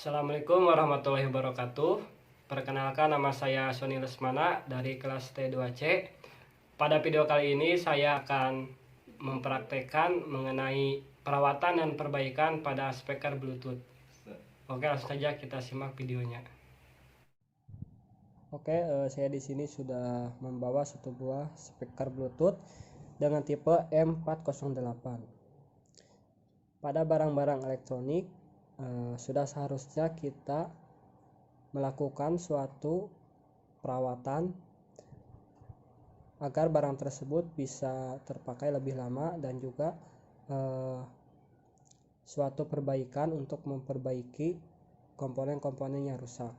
Assalamualaikum warahmatullahi wabarakatuh. Perkenalkan, nama saya Sony Lesmana dari kelas T2C. Pada video kali ini saya akan mempraktekkan mengenai perawatan dan perbaikan pada speaker Bluetooth. Oke, langsung saja kita simak videonya. Oke, saya di sini sudah membawa satu buah speaker Bluetooth dengan tipe M408. Pada barang-barang elektronik, sudah seharusnya kita melakukan suatu perawatan agar barang tersebut bisa terpakai lebih lama dan juga suatu perbaikan untuk memperbaiki komponen-komponen yang rusak,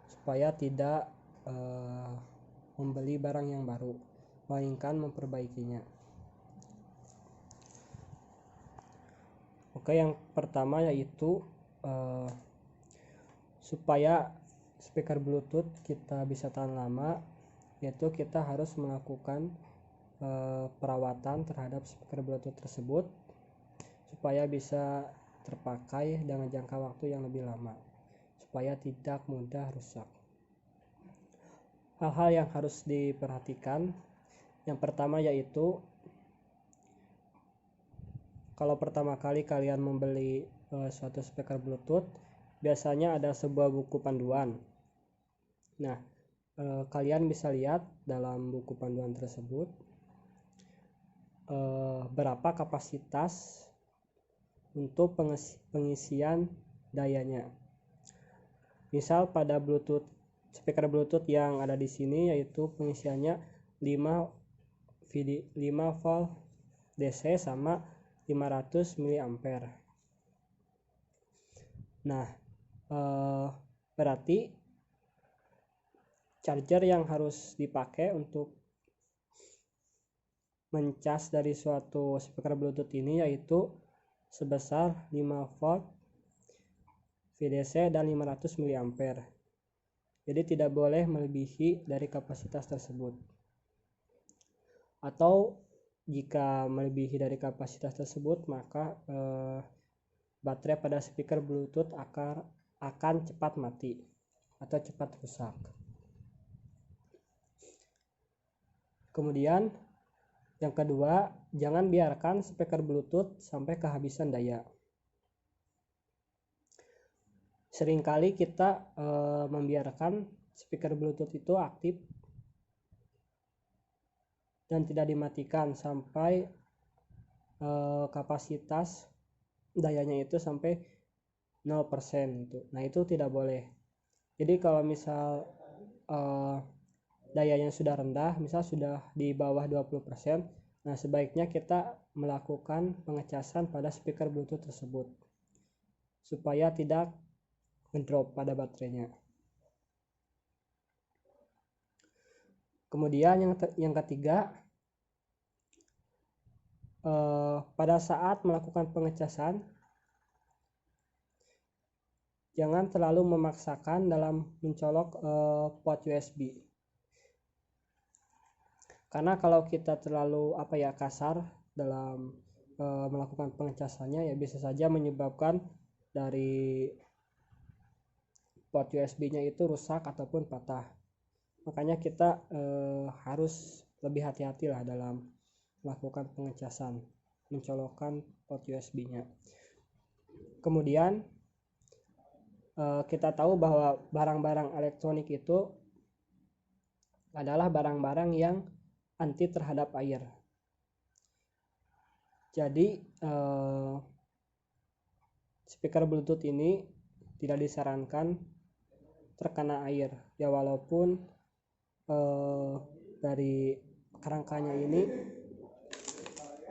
supaya tidak membeli barang yang baru, melainkan memperbaikinya. Oke, yang pertama yaitu supaya speaker Bluetooth kita bisa tahan lama, yaitu kita harus melakukan perawatan terhadap speaker Bluetooth tersebut supaya bisa terpakai dengan jangka waktu yang lebih lama, supaya tidak mudah rusak. Hal-hal yang harus diperhatikan, yang pertama yaitu kalau pertama kali kalian membeli suatu speaker Bluetooth, biasanya ada sebuah buku panduan. Nah, kalian bisa lihat dalam buku panduan tersebut berapa kapasitas untuk pengisian dayanya. Misal pada speaker Bluetooth yang ada di sini, yaitu pengisiannya 5 volt DC sama 500 mA. Nah, berarti charger yang harus dipakai untuk mencas dari suatu speaker Bluetooth ini yaitu sebesar 5 volt VDC dan 500 mA. Jadi tidak boleh melebihi dari kapasitas tersebut. Atau jika melebihi dari kapasitas tersebut, maka baterai pada speaker Bluetooth akan cepat mati atau cepat rusak. Kemudian yang kedua, jangan biarkan speaker Bluetooth sampai kehabisan daya. Seringkali kita membiarkan speaker Bluetooth itu aktif dan tidak dimatikan sampai kapasitas dayanya itu sampai 0% gitu. Nah, itu tidak boleh. Jadi kalau misal dayanya sudah rendah, misal sudah di bawah 20%, nah sebaiknya kita melakukan pengecasan pada speaker Bluetooth tersebut supaya tidak ngedrop pada baterainya. Kemudian yang ketiga, pada saat melakukan pengecasan, jangan terlalu memaksakan dalam mencolok port USB. Karena kalau kita terlalu kasar dalam melakukan pengecasannya, ya bisa saja menyebabkan dari port USB-nya itu rusak ataupun patah. Makanya kita harus lebih hati-hati lah dalam melakukan pengecasan, mencolokkan port USB-nya. Kemudian kita tahu bahwa barang-barang elektronik itu adalah barang-barang yang anti terhadap air. Jadi speaker Bluetooth ini tidak disarankan terkena air, ya walaupun dari kerangkanya ini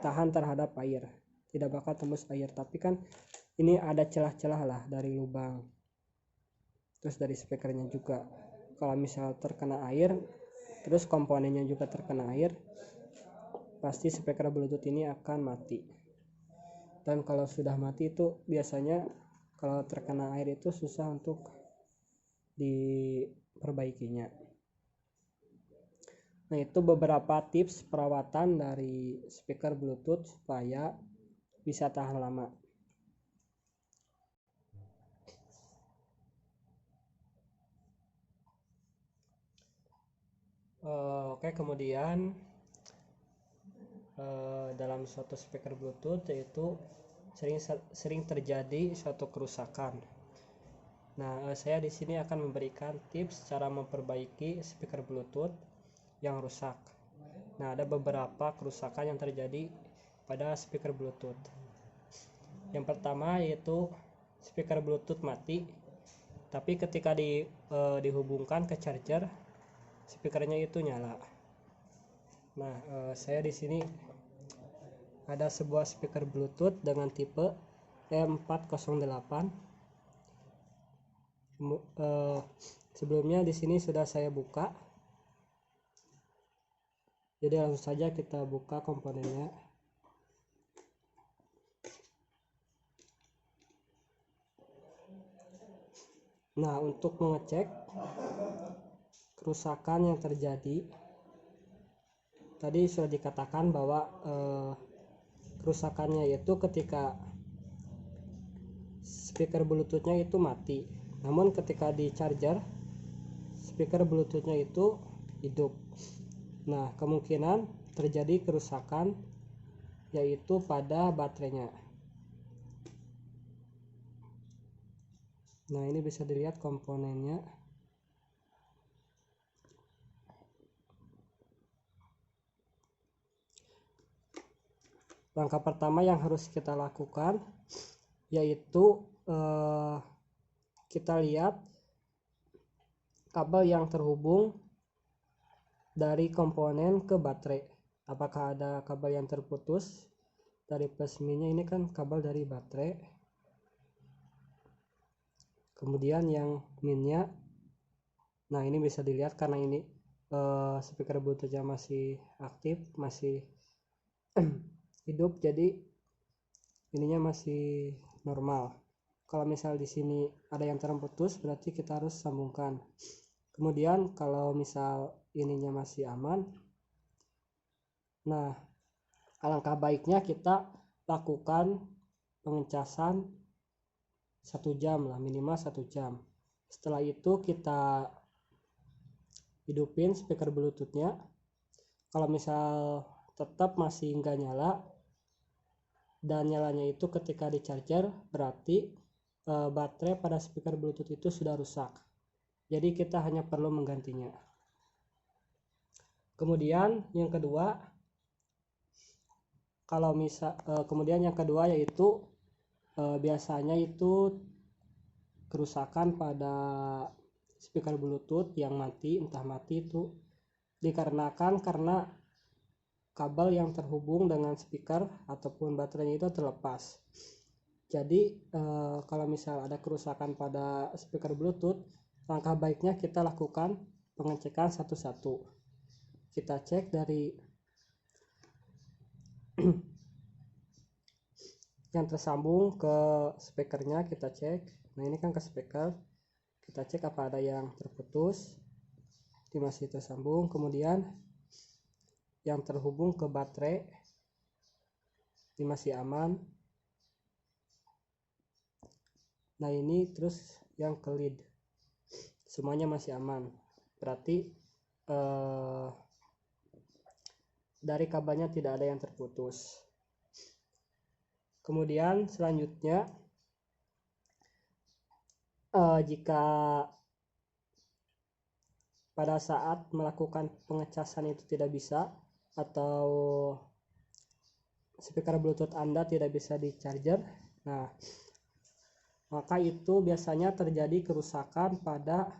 tahan terhadap air, tidak bakal tembus air, tapi kan ini ada celah-celah lah dari lubang, terus dari speakernya juga. Kalau misal terkena air, terus komponennya juga terkena air, pasti speaker Bluetooth ini akan mati. Dan kalau sudah mati itu biasanya kalau terkena air itu susah untuk diperbaikinya. Nah, itu beberapa tips perawatan dari speaker Bluetooth supaya bisa tahan lama. Oke, kemudian dalam suatu speaker Bluetooth yaitu sering terjadi suatu kerusakan. Nah, saya di sini akan memberikan tips cara memperbaiki speaker Bluetooth yang rusak. Nah, ada beberapa kerusakan yang terjadi pada speaker Bluetooth. Yang pertama yaitu speaker Bluetooth mati, tapi ketika dihubungkan ke charger, speakernya itu nyala. Nah, saya di sini ada sebuah speaker Bluetooth dengan tipe M408. Sebelumnya di sini sudah saya buka. Jadi langsung saja kita buka komponennya. Nah, untuk mengecek kerusakan yang terjadi, tadi sudah dikatakan bahwa kerusakannya yaitu ketika speaker Bluetoothnya itu mati. Namun ketika di charger, speaker Bluetoothnya itu hidup. Nah, kemungkinan terjadi kerusakan yaitu pada baterainya. Nah, ini bisa dilihat komponennya. Langkah pertama yang harus kita lakukan yaitu kita lihat kabel yang terhubung dari komponen ke baterai. Apakah ada kabel yang terputus dari plus minusnya? Ini kan kabel dari baterai. Kemudian yang minnya, nah ini bisa dilihat karena ini speaker Bluetoothnya masih aktif, masih hidup, jadi ininya masih normal. Kalau misal di sini ada yang terputus, berarti kita harus sambungkan. Kemudian kalau misal ininya masih aman, nah alangkah baiknya kita lakukan pengecasan 1 jam lah, minimal 1 jam. Setelah itu kita hidupin speaker Bluetoothnya. Kalau misal tetap masih nggak nyala, dan nyalanya itu ketika di charger, berarti baterai pada speaker Bluetooth itu sudah rusak. Jadi kita hanya perlu menggantinya. Kemudian yang kedua, kemudian yang kedua yaitu biasanya itu kerusakan pada speaker Bluetooth yang mati, entah mati itu dikarenakan karena kabel yang terhubung dengan speaker ataupun baterainya itu terlepas. Jadi kalau misal ada kerusakan pada speaker Bluetooth, langkah baiknya kita lakukan pengecekan satu-satu. Kita cek dari yang tersambung ke speakernya, kita cek. Nah, ini kan ke speaker, kita cek apa ada yang terputus, ini masih tersambung. Kemudian yang terhubung ke baterai, ini masih aman. Nah, ini terus yang ke lead, semuanya masih aman, berarti dari kabelnya tidak ada yang terputus. Kemudian selanjutnya, jika pada saat melakukan pengecasan itu tidak bisa, atau speaker Bluetooth Anda tidak bisa di charger, nah maka itu biasanya terjadi kerusakan pada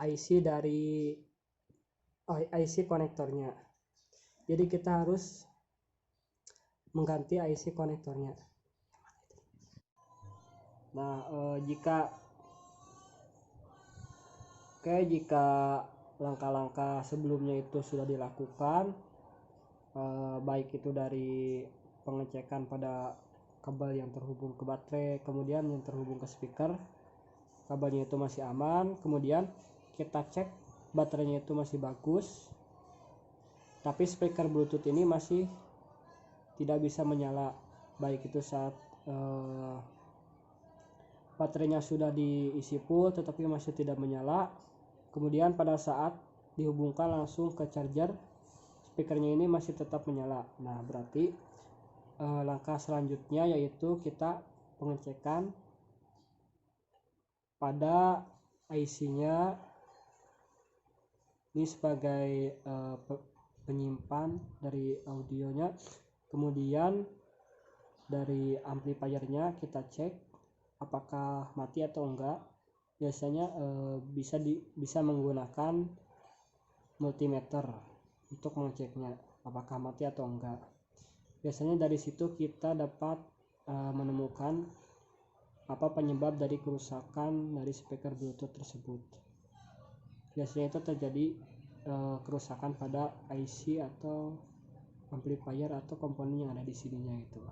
IC konektornya. Jadi kita harus mengganti IC konektornya. Nah, jika langkah-langkah sebelumnya itu sudah dilakukan, baik itu dari pengecekan pada kabel yang terhubung ke baterai, kemudian yang terhubung ke speaker, kabelnya itu masih aman, kemudian kita cek baterainya itu masih bagus, tapi speaker Bluetooth ini masih tidak bisa menyala, baik itu saat baterainya sudah diisi full tetapi masih tidak menyala. Kemudian pada saat dihubungkan langsung ke charger, speakernya ini masih tetap menyala. Nah, berarti langkah selanjutnya yaitu kita pengecekan pada IC-nya. Ini sebagai penyimpan dari audionya. Kemudian dari amplifiernya kita cek apakah mati atau enggak. Biasanya bisa menggunakan multimeter untuk mengeceknya apakah mati atau enggak. Biasanya dari situ kita dapat menemukan apa penyebab dari kerusakan dari speaker Bluetooth tersebut. Biasanya itu terjadi kerusakan pada IC atau amplifier atau komponen yang ada di sininya itu.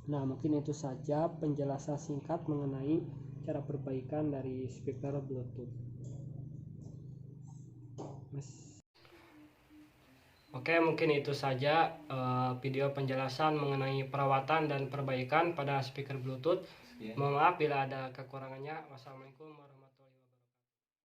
Nah, mungkin itu saja penjelasan singkat mengenai cara perbaikan dari speaker Bluetooth. Oke, mungkin itu saja video penjelasan mengenai perawatan dan perbaikan pada speaker Bluetooth. Mohon maaf bila ada kekurangannya. Wassalamualaikum warahmatullahi wabarakatuh.